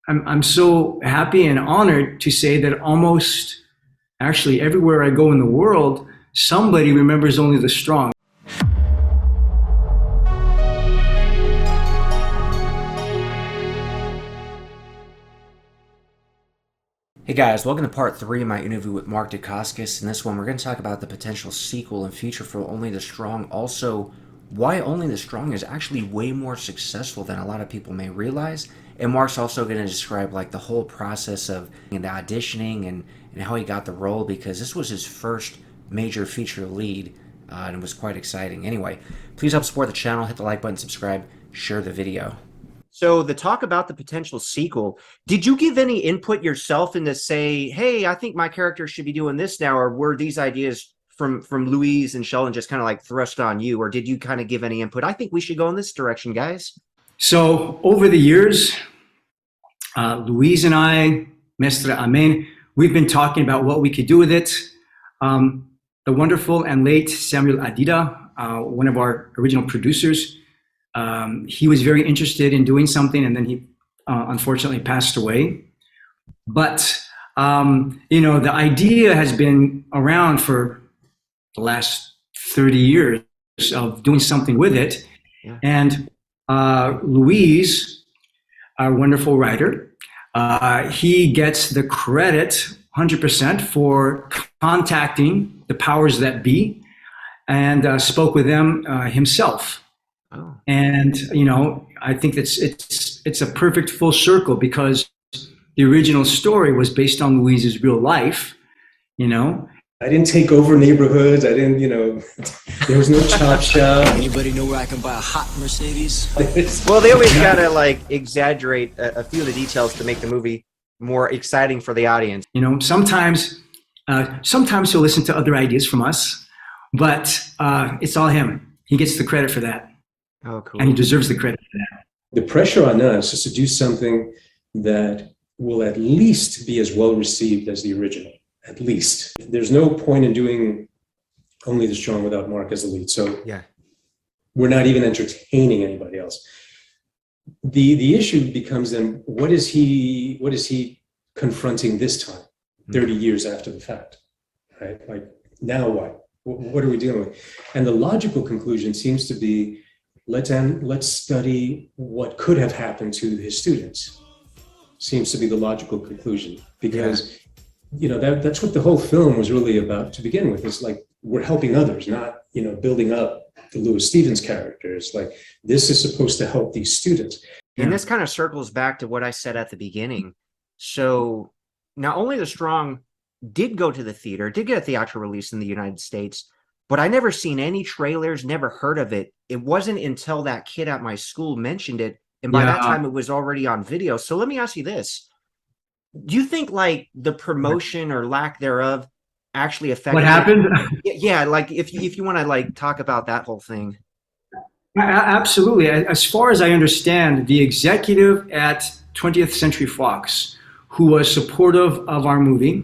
I'm so happy and honored to say that almost actually everywhere I go in the world, somebody remembers only the strong. Hey guys, welcome to part 3 of my interview with Mark Dacascos. In this one, we're going to talk about the potential sequel and future for Only the Strong. Also, why Only the Strong is actually way more successful than a lot of people may realize. And Mark's also going to describe like the whole process of the auditioning and how he got the role, because this was his first major feature lead, and it was quite exciting. Anyway, please help support the channel, hit the like button, subscribe, share the video. So the talk about the potential sequel, did you give any input yourself into say, hey, I think my character should be doing this now, or were these ideas from Louise and Sheldon just kind of like thrust on you, or did you kind of give any input? I think we should go in this direction, guys. So over the years, Louise and I, Mestre Amen, we've been talking about what we could do with it. The wonderful and late Samuel Adida, one of our original producers, he was very interested in doing something, and then he unfortunately passed away. But the idea has been around for the last 30 years of doing something with it. Yeah. And Louise, our wonderful writer, he gets the credit 100% for contacting the powers that be and spoke with them himself. Oh. And I think it's a perfect full circle, because the original story was based on Louise's real life. I didn't take over neighborhoods. I didn't, there was no chop shop. Anybody know where I can buy a hot Mercedes? Well, they always gotta like exaggerate a few of the details to make the movie more exciting for the audience. Sometimes he'll listen to other ideas from us, but it's all him. He gets the credit for that. Oh, cool. And he deserves the credit for that. The pressure on us is to do something that will at least be as well received as the original. At least. There's no point in doing Only the Strong without Mark as the lead. So yeah, we're not even entertaining anybody else. The issue becomes then, what is he confronting this time, 30 years after the fact, right? Like, now what? What are we dealing with? And the logical conclusion seems to be, let's study what could have happened to his students. Seems to be the logical conclusion, because that's what the whole film was really about to begin with. It's like, we're helping others, not building up the Louis Stevens characters. Like, this is supposed to help these students. And this kind of circles back to what I said at the beginning. So now Only the Strong did go to the theater, did get a theatrical release in the United States, but I never seen any trailers, never heard of it. It wasn't until that kid at my school mentioned it, and by that time it was already on video. So let me ask you this. Do you think like the promotion or lack thereof actually affected what happened? Yeah, like if you want to like talk about that whole thing. Absolutely. As far as I understand, the executive at 20th Century Fox, who was supportive of our movie,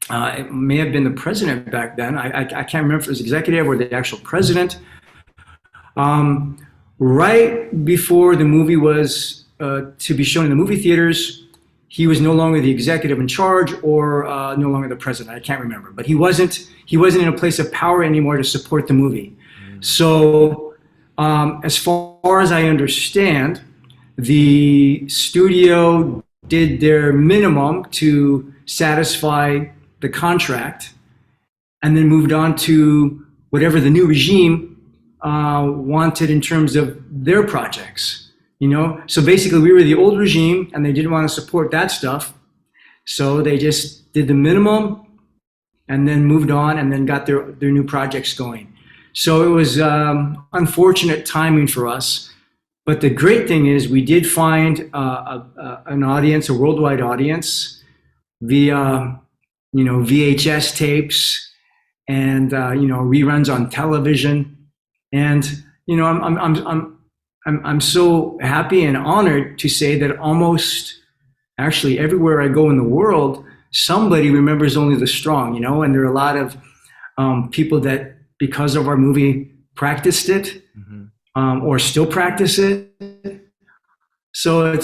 it may have been the president back then. I can't remember if it was executive or the actual president. Right before the movie was to be shown in the movie theaters, he was no longer the executive in charge, or no longer the president. I can't remember, but he wasn't in a place of power anymore to support the movie. So as far as I understand, the studio did their minimum to satisfy the contract, and then moved on to whatever the new regime wanted in terms of their projects. So basically we were the old regime, and they didn't want to support that stuff. So they just did the minimum and then moved on, and then got their new projects going. So it was unfortunate timing for us. But the great thing is we did find an audience, a worldwide audience, via VHS tapes and reruns on television. And I'm so happy and honored to say that almost actually everywhere I go in the world, somebody remembers Only the Strong, and there are a lot of people that, because of our movie, practiced it, or still practice it. So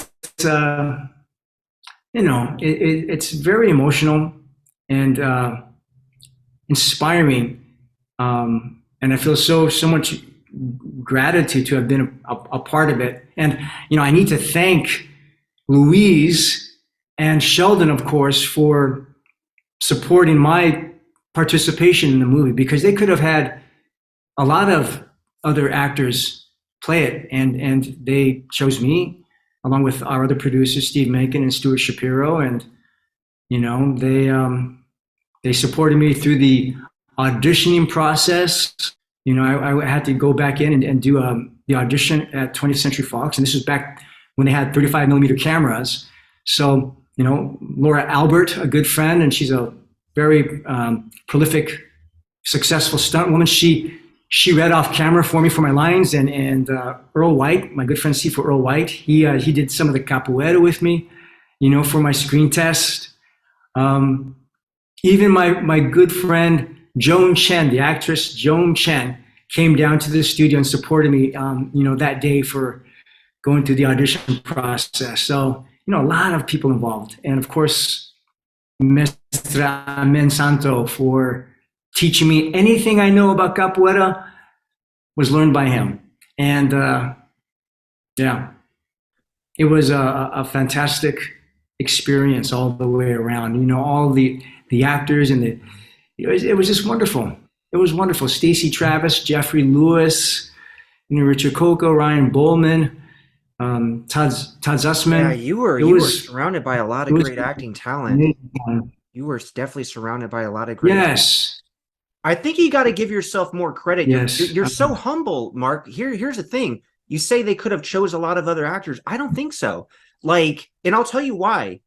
it's very emotional and inspiring. And I feel so much gratitude to have been a part of it. And, I need to thank Louise and Sheldon, of course, for supporting my participation in the movie, because they could have had a lot of other actors play it, and they chose me along with our other producers, Steve Macon and Stuart Shapiro, and they supported me through the auditioning process. I had to go back in and do the audition at 20th Century Fox, and this was back when they had 35 millimeter cameras. So, Laura Albert, a good friend, and she's a very prolific, successful stunt woman. She read off camera for me for my lines, and Earl White, my good friend Steve Earl White, he did some of the capoeira with me, for my screen test. Even my good friend Joan Chen, the actress Joan Chen, came down to the studio and supported me, that day for going through the audition process. So, a lot of people involved, and of course, Mestra Amen Santo for teaching me anything I know about capoeira was learned by him. And yeah, it was a fantastic experience all the way around. All the actors and it was just wonderful. It was wonderful. Stacey Travis, Jeffrey Lewis, Richard Coco, Ryan Bowman, Todd Zussman. Yeah, you were surrounded by a lot of great acting talent. You were definitely surrounded by a lot of great. Yes. I think you got to give yourself more credit. Yes. You're so humble, Mark. Here's the thing. You say they could have chose a lot of other actors. I don't think so. And I'll tell you why.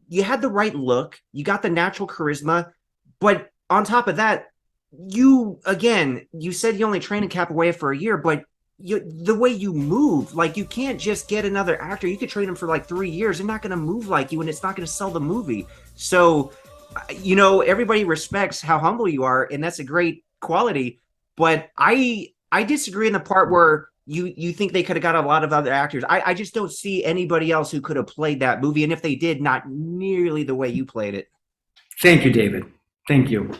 You had the right look. You got the natural charisma. But on top of that, you said you only trained in capoeira for a year, but the way you move, you can't just get another actor. You could train them for 3 years. They're not going to move like you, and it's not going to sell the movie. So, everybody respects how humble you are, and that's a great quality. But I disagree in the part where you think they could have got a lot of other actors. I just don't see anybody else who could have played that movie, and if they did, not nearly the way you played it. Thank you, David. Thank you.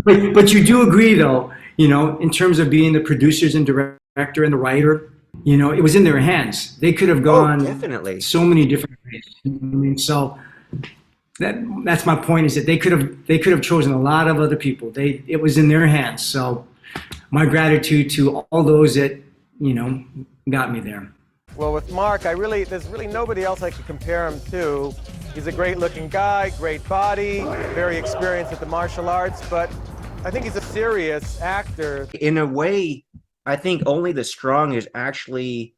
But you do agree, though, in terms of being the producers and director and the writer, it was in their hands. They could have gone definitely so many different ways. So that's my point, is that they could have chosen a lot of other people. It was in their hands. So my gratitude to all those that got me there. Well, with Mark, there's really nobody else I could compare him to. He's a great-looking guy, great body, very experienced at the martial arts, but I think he's a serious actor. In a way, I think Only the Strong is actually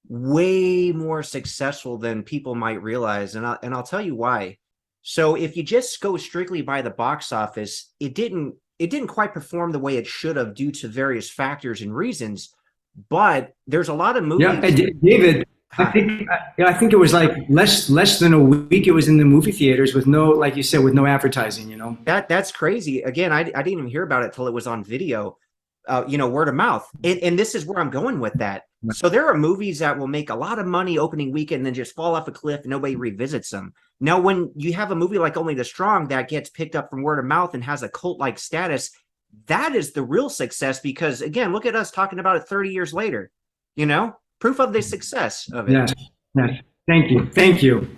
way more successful than people might realize, and I'll tell you why. So if you just go strictly by the box office, it didn't quite perform the way it should have due to various factors and reasons. But there's a lot of movies. Yeah, David, I think it was less than a week. It was in the movie theaters with no, like you said, with no advertising. That's crazy. Again, I didn't even hear about it till it was on video. Word of mouth. And this is where I'm going with that. So there are movies that will make a lot of money opening weekend and then just fall off a cliff and nobody revisits them. Now, when you have a movie like Only the Strong that gets picked up from word of mouth and has a cult-like status, that is the real success, because, again, look at us talking about it 30 years later. Proof of the success of it. Yes. Thank you.